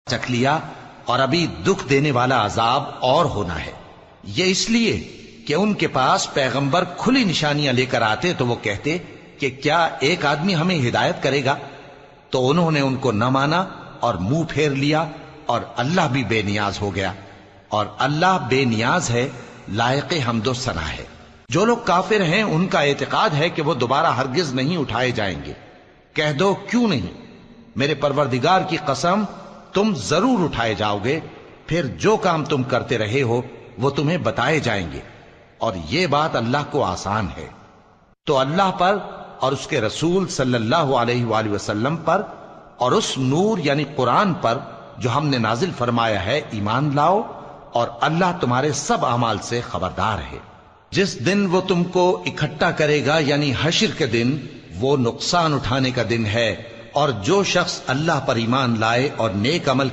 چکھ لیا اور ابھی دکھ دینے والا عذاب اور ہونا ہے۔ یہ اس لیے کہ ان کے پاس پیغمبر کھلی نشانیاں لے کر آتے تو وہ کہتے کہ کیا ایک آدمی ہمیں ہدایت کرے گا؟ تو انہوں نے ان کو نہ مانا اور منہ پھیر لیا، اور اللہ بھی بے نیاز ہو گیا، اور اللہ بے نیاز ہے، لائق حمد و ثنا ہے۔ جو لوگ کافر ہیں ان کا اعتقاد ہے کہ وہ دوبارہ ہرگز نہیں اٹھائے جائیں گے۔ کہہ دو کیوں نہیں؟ میرے پروردگار کی قسم تم ضرور اٹھائے جاؤ گے، پھر جو کام تم کرتے رہے ہو وہ تمہیں بتائے جائیں گے، اور یہ بات اللہ کو آسان ہے۔ تو اللہ پر اور اس کے رسول صلی اللہ علیہ وآلہ وسلم پر اور اس نور یعنی قرآن پر جو ہم نے نازل فرمایا ہے ایمان لاؤ، اور اللہ تمہارے سب اعمال سے خبردار ہے۔ جس دن وہ تم کو اکٹھا کرے گا یعنی حشر کے دن، وہ نقصان اٹھانے کا دن ہے، اور جو شخص اللہ پر ایمان لائے اور نیک عمل